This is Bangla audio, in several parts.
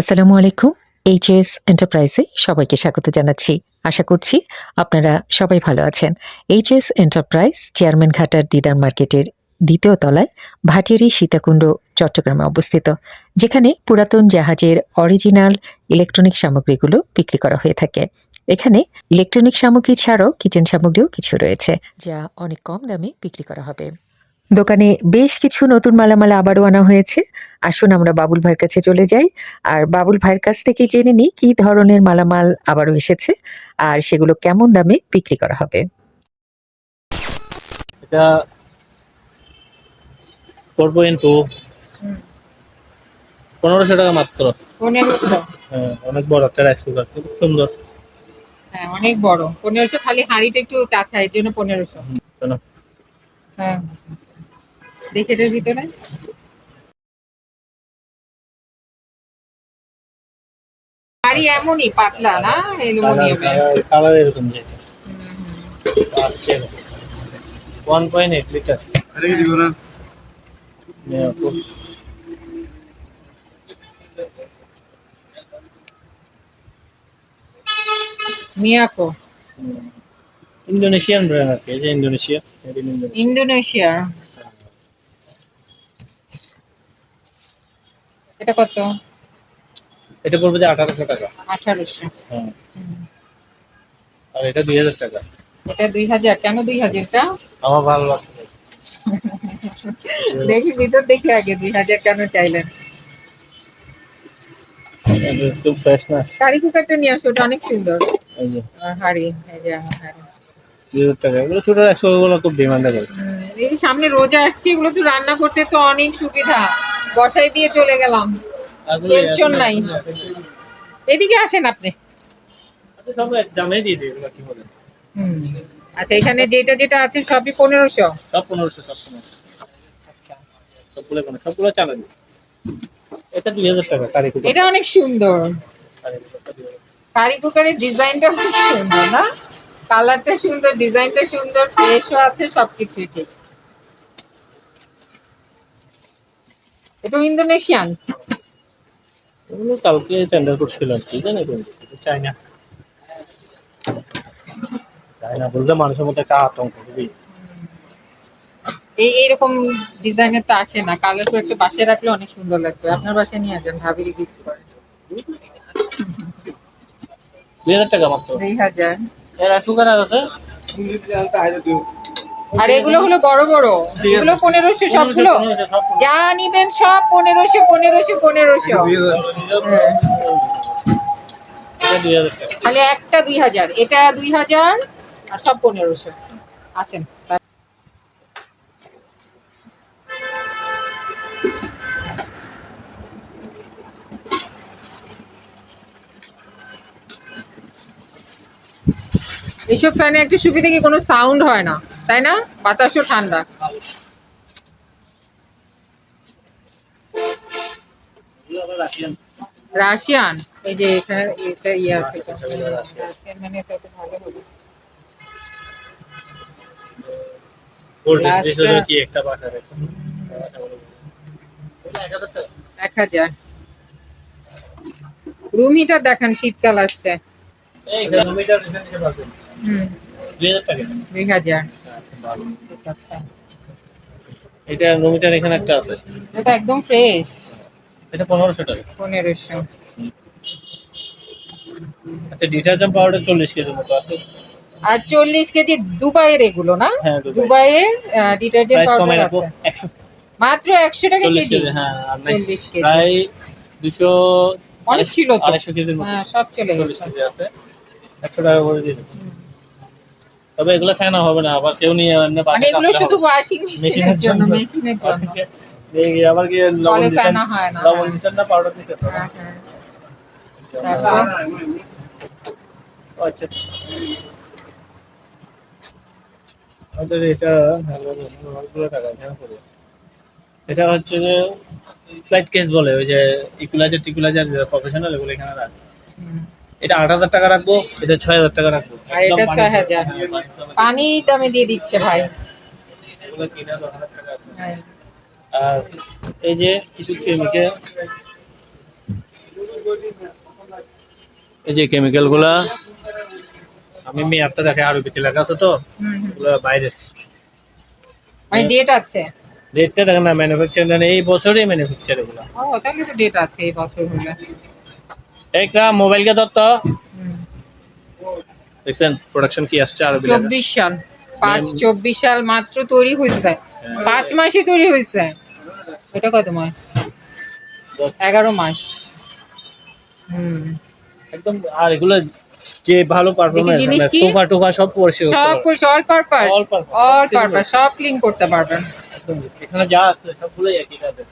আসসালামু আলাইকুম। এইচএস এন্টারপ্রাইজে সবাইকে স্বাগত জানাচ্ছি। আশা করছি আপনারা সবাই ভালো আছেন। এইচএস এন্টারপ্রাইজ চেয়ারম্যান ঘাটার দিদার মার্কেটের ২য় তলায় ভাটিয়ারি সীতাকুণ্ড চট্টগ্রামে অবস্থিত, যেখানে পুরাতন জাহাজের অরিজিনাল ইলেকট্রনিক সামগ্রীগুলো বিক্রি করা হয়ে থাকে। এখানে ইলেকট্রনিক সামগ্রী ছাড়াও কিচেন সামগ্রীও কিছু রয়েছে, যা অনেক কম দামে বিক্রি করা হবে। দোকানে বেশ কিছু নতুন মালামাল আবারও আনা হয়েছে। আসুন আমরা বাবুল ভাইয়ের কাছে চলে যাই আর বাবুল ভাইয়ের কাছ থেকে জেনে নিই কি ধরনের মালামাল আবারও এসেছে আর সেগুলো কেমন দামে বিক্রি করা হবে। এটা 4.2 1500 টাকা মাত্র। 1500। হ্যাঁ, অনেক বড় একটা রাইস কুকার, খুব সুন্দর। হ্যাঁ, অনেক বড়। 1500, খালি হাঁড়িটা একটু কাঁচা, এর জন্য 1500। শোনো, হ্যাঁ, দেখে এটার ভিতরে হাঁড়ি এমনই পাতলা না, অ্যালুমিনিয়ামের। কালার এরকম যেটা আসছে 1.8 লিটার। আরে কি দিব না? মিয়াকো, ইন্দোনেশিয়ান ব্র্যান্ড আর কি, এই যে ইন্দোনেশিয়া, মেড ইন ইন্দোনেশিয়া। ইন্দোনেশিয়ার। এটা কত? এটা পড়বে যে 1800 টাকা। 1800। হ্যাঁ, আর এটা 2000 টাকা। এটা 2000। কেন 2000 টা? আমার ভালো লাগছে। দেখি ভিতর, দেখি আগে 2000 কেন চাইলেন। এটা একদম ফ্রেশ না। কারি কুকারটা নিয়ে আসো, ওটা অনেক সুন্দর। এই যে হাঁড়ি, এই যে আমার হাঁড়ি। 2000 টাকা। এগুলো ছোট রাইস কুকারগুলো খুব ডিমান্ড আছে। এই যে সামনে রোজা আসছে, এগুলো তো রান্না করতে তো অনেক সুবিধা। বসাই দিয়ে চলে গেলাম, টেনশন নাই। এদিকে আসেন আপনি। আচ্ছা, সব এক দামে দিয়ে দিই, এগুলো কি বলে? আচ্ছা, এখানে যেটা যেটা আছে সবই 1500। সব 1500, সব 1500। সবগুলো কোনো, সবগুলো চালাবে। এটা 2000 টাকা কারি কুকার। এটা অনেক সুন্দর। কারি কুকারটা 2000 টাকা। কারি কুকারের ডিজাইনটা অনেক সুন্দর না? কালারটা সুন্দর, ডিজাইনটা সুন্দর, ফ্রেশও আছে, সবকিছুই ঠিক। এটা ইন্দোনেশিয়ান। এগুলো কালকে টেন্ডার করছিলাম, কি জানি কিন্তু চাইনা। চাইনা বলতে মানুষের মধ্যে একটা আতঙ্ক খুবই। এইরকম ডিজাইনের তো আসে না। কালারটা একটু বাসায় রাখলে অনেক সুন্দর লাগবে। আপনার বাসায় নিয়ে যান, ভাবির গিফট করেন। 2000 টাকা মাত্র। 2000। এর রাইস কুকার আর আছে? তুমি যদি আনতে আইজা দিও। আর এগুলো হলো বড় বড়, ঠিক আছে। এগুলো 1500 সবগুলো। 1500 সব 1500। যা নিবেন সব 1500 1500 1500। 2000 হ্যাঁ, এটা 2000 টাকা। খালি একটা 2000, এটা 2000, আর সব 1500। আসেন। এইসব ফ্যানে একটা সুবিধা কি, কোনো সাউন্ড হয় না, তাই না? বাতাসও ঠান্ডা। এগুলো আবার রাশিয়ান। রাশিয়ান। এই যে এখানে এটা ইয়ে আছে তো। রাশিয়ান মানে এটা তো ভালো হবে। ভোল্টেজ Last দিছিল টা- কি একটা বাটার এখন। এটা 1000 টাকা। 1000। রুম হিটার দেখান, শীতকাল আসছে। এই কিলোমিটার দিতে পারবেন। হুম, 2000 টাকা। 2000। ভালো। ঠিক আছে। এটা নোমিটার এখানে একটা আছে। এটা একদম ফ্রেশ। এটা 1500 টাকা। 1500। আচ্ছা, ডিটারজেন্ট পাউডার 40 কেজির মতো আছে। আর 40 কেজি দুবাইয়ের এগুলো না? হ্যাঁ, দুবাই। দুবাইয়ের ডিটারজেন্ট প্রাইস কমাই পাউডার রাখবো আছে 100। মাত্র 100 টাকা 40 কেজি। কেজি, হ্যাঁ, আর নাই 40 কেজি প্রায় 200। অনেক ছিল তো। 250 কেজির মতো। হ্যাঁ, সব চলে 40 গেছে। কেজি আছে, 100 টাকা করে দিয়ে দেবো। তবে এগুলো ফ্যান হবে না, আবার কেউ নিয়ে এমনি মানে বাসায় এগুলো কাচলে শুধু হবে। ওয়াশিং মেশিনের জন্য, মেশিনের জন্য। দেখি আবার কি লবণ কলে দিছেন, ফেনা হয় না। লবণ হ্যাঁ, দিছেন না পাউডার দিছেন তো? হ্যাঁ, হ্যাঁ। ও আচ্ছা, আমাদের এটা ভালো অনেকগুলো টাকা কেন করে। এটা হচ্ছে যে ফ্লাইট কেস বলে, ওই যে ইকুলাইজার টিকুলাইজার প্রফেশনাল, এগুলো এখানে রাখে। হুম। এটা 8000 টাকা রাখবো, এটা 6000 টাকা রাখবো। আর এটা 6000। পানি দামে দিয়ে দিচ্ছে ভাই। এগুলো কিনা 10,000 টাকা আছে। হ্যাঁ। আর এই যে কিছু কেমিক্যাল, এই যে কেমিক্যাল গুলা আমি মেয়াদটা দেখে আরবিতে লেখা আছে তো ওগুলা বাইরে মানে ডেট আছে। ডেটটা দেখেন না, ম্যানুফ্যাকচার এই বছরই ম্যানুফ্যাকচার এগুলা। ও তাহলে তো ডেট আছে এই বছর হলে। একটা মোবাইলকে দত্ত হুম। দেখছেন প্রোডাকশন কি আসছে আরবি লেখা। 24 সাল 5/24 সাল মাত্র তৈরি হয়েছে, 5 মাসে তৈরি হয়েছে। এটা কত মাস? 11 মাস। হুম। একদম। আর এগুলো যে ভালো পারফরম্যান্স, দেখি জিনিস মানে কি? সোফা টোফা সব পরিষ্কার করতে সব পারবে। All purpose, All purpose, all সব পারপাস সব ক্লিন করতে পারবেন। একদম। এখানে যা আছে সবগুলোই একই কাজের।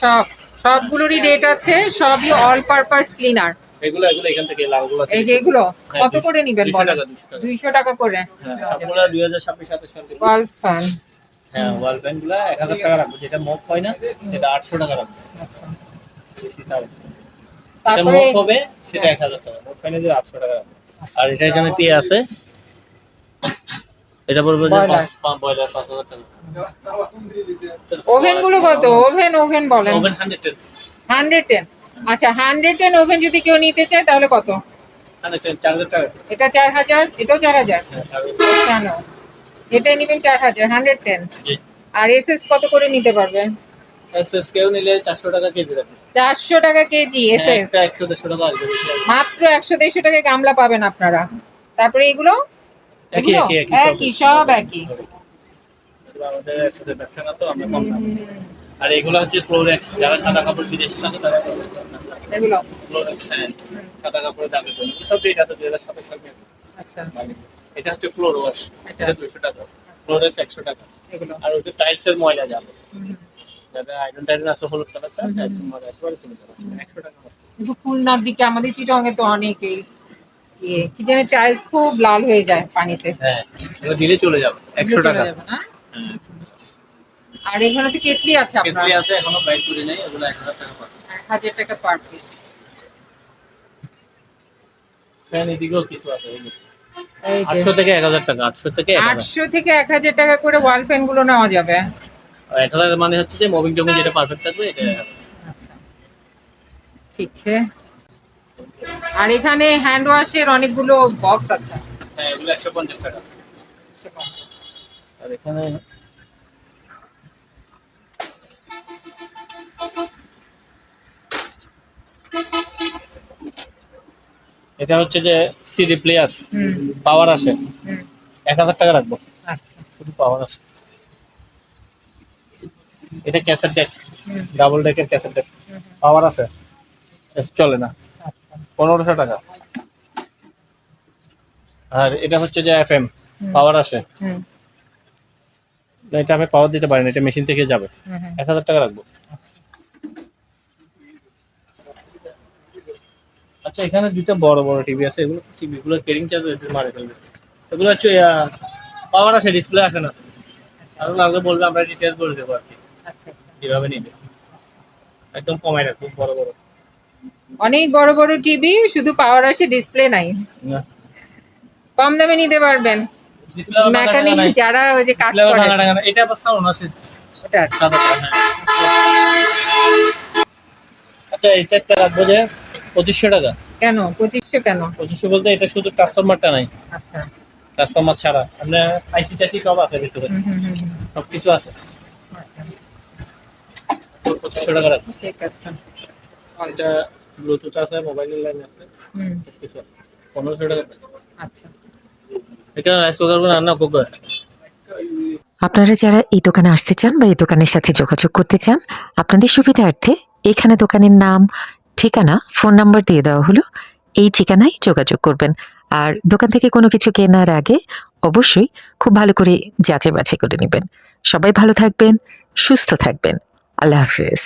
সব সবগুলোরই ডেট আছে, সবই অল পারপাস ক্লিনার। এগুলো এখান থেকে লাভগুলো এই যে এগুলো কত করে নিবেন 200 বলেন? টাকা 200 টাকা। 200 টাকা করে। হ্যাঁ সবগুলো 2026 27 সাল থেকে। ওয়াল ফ্যান। হ্যাঁ ওয়াল ফ্যান গুলো 1000 টাকা রাখবো, যেটা মপ হয় না সেটা 800 টাকা রাখবো। আচ্ছা। বেশি ছাড়। এটা তারপরে মপ হবে সেটা 1000 টাকা, মপ ফ্যানে যে 800 টাকা রাখবো। আর এটা এখানে পেয়ে আছে, এটা পড়বে যে Boiler। বয়লার 5000 টাকা। ওভেন গুলো কত? ওভেন বলেন। ওভেন 110 110। আচ্ছা 110 ওভেন যদি কেউ নিতে চায় তাহলে কত? 4000 টাকা। এটা 4000, এটাও 4000। হ্যাঁ 4000। কেন? এটা নেবেন 4000 110। জি। আর এসএস কত করে নিতে পারবেন? এসএস কেউ নিলে 400 টাকা কেজি রাখবে। 400 টাকা কেজি এসএস। একটা 100 150 টাকা আসবে বেশি আসবে। মাত্র 100-150 টাকায় গামলা পাবেন আপনারা। তারপরে এগুলো একই এগুলো একই, সব একই। এগুলো আমাদের এসএস এর ব্যবসা না তো আমরা কম দাম। আর এগুলো হচ্ছে ফ্লোরেক্স, যারা সাদা কাপড় বিদেশি থাকে তারা এগুলো ফ্লোরেক্স, হ্যাঁ সাদা কাপড়ের দামের জন্য সব রেট আছে 2027 সালে। আচ্ছা এটা হচ্ছে ফ্লোর ওয়াশ, এটা 200 টাকা, ফ্লোরেক্স 100 টাকা। এগুলো। আর ওটা টাইলস এর ময়লা যাবে, হুম। যাদের আয়রন টাইরন আছে হলুদ কালারটা, টাইলস এর ময়লা একবারে কমে যাবে 100 টাকা মাত্র। কিন্তু খুলনার দিকে আমাদের চিটংয়ে তো অনেকেই কি জানি টাইলস খুব লাল হয়ে যায় পানিতে। হ্যাঁ এগুলো দিলে চলে যাবে 100 টাকা। চলে যাবে না? হ্যাঁ 100 টাকা। আর এখানে হচ্ছে কেটলি আছে আপনার কেটলি আছে এখনো বাইট করে নাই, ওগুলো 1000 টাকা পাবে। 1000 টাকা পার পিস। ফ্যান এদিকেও কিছু আছে এই যে। এই যে 800 থেকে 1000 টাকা, 800 থেকে 1000। 800 থেকে 1000 টাকা করে ওয়াল ফ্যান গুলো নেওয়া যাবে। 1000 মানে হচ্ছে যে মুভিং টুভিং যেটা পারফেক্ট থাকবে এটা। আচ্ছা ঠিক আছে। আর এখানে হ্যান্ড ওয়াশের অনেকগুলো বক্স আছে। হ্যাঁ এগুলো 150 টাকা। আর এখানে এটা হচ্ছে যে সিডি প্লেয়ার, হুম পাওয়ার আসে, হুম 1000 টাকা রাখবো, আচ্ছা শুধু পাওয়ার আসে। এটা ক্যাসেট ডেক, হুম ডাবল ডেকের ক্যাসেট ডেক, হুম, পাওয়ার আসে, চলে না, আচ্ছা 1500 টাকা। আর এটা হচ্ছে যে এফএম, হুম। পাওয়ার আসে, হুম না এটা আমি পাওয়ার দিতে পারি না, এটা মেশিন থেকে যাবে, হুম হুম, 1000 টাকা রাখবো। আচ্ছা। আচ্ছা এখানে দুটো বড় বড় টিভি আছে, এগুলো টিভি গুলো কেরিং চার্জ মারে ফেলবে। এগুলো হচ্ছে পাওয়ার আছে, ডিসপ্লে আসে না। আর লাগলে বলবে, আমরা ডিটেইলস বলে দেবো আর কি আচ্ছা কিভাবে নিবে, একদম কমাই রাখবো বড় বড়। অনেক বড় বড় টিভি, শুধু পাওয়ার আসে, ডিসপ্লে নাই। না কম দামে নিতে পারবেন। ডিসপ্লে মেকানিক যারা ওই যে কাজ করে ভাঙা টাঙা না, এটা আবার সাউন্ড আছে ওটা। সাদা কালার, হ্যাঁ। আচ্ছা এই সেটটা রাখবো যে 2500 টাকা। কেন 2500 কেন? 2500 বলতে এটা শুধু ট্রান্সফরমারটা নাই, আচ্ছা ট্রান্সফরমার ছাড়া আমরা আইসি টাইসি সব আছে ভিতরে, হুম হুম হুম হুম, সবকিছু আছে। আচ্ছা, 2500 টাকা রাখবো। ঠিক আছে। এটা ব্লুটুথ আছে, মোবাইলের লাইন আছে, হুম সবকিছু আছে। 1500 টাকা প্রাইস। আচ্ছা এটা রাইস কুকার করে রান্না করবো। আপনারা যারা এই দোকানে আসতে চান বা এই দোকানের সাথে যোগাযোগ করতে চান, আপনাদের সুবিধার্থে এখানে দোকানের নাম, ঠিকানা, ফোন নাম্বার দিয়ে দেওয়া হলো। এই ঠিকানায় যোগাযোগ করবেন। আর দোকান থেকে কোনো কিছু কেনার আগে অবশ্যই খুব ভালো করে যাচাই বাছাই করে নেবেন। সবাই ভালো থাকবেন, সুস্থ থাকবেন। আল্লাহ হাফেজ।